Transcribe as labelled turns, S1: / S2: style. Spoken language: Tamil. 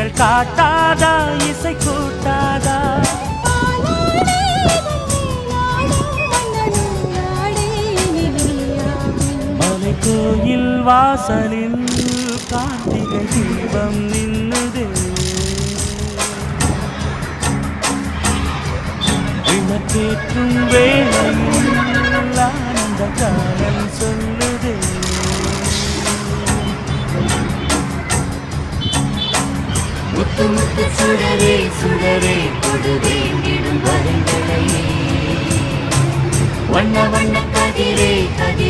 S1: கண்கள் காட்டாதா இசை கூட்டாதா மலை கோயில் வாசலில் கார்த்திகை தீபம் நின்னுதே விளக்கேற்றும் வேளையில் ஆனந்த காலம் சொல்லுதே
S2: முத்து முத்து சுடரே சுடரே கொடு வேண்டிடும் வரங்களை வண்ண வண்ண கதிரே கதிரே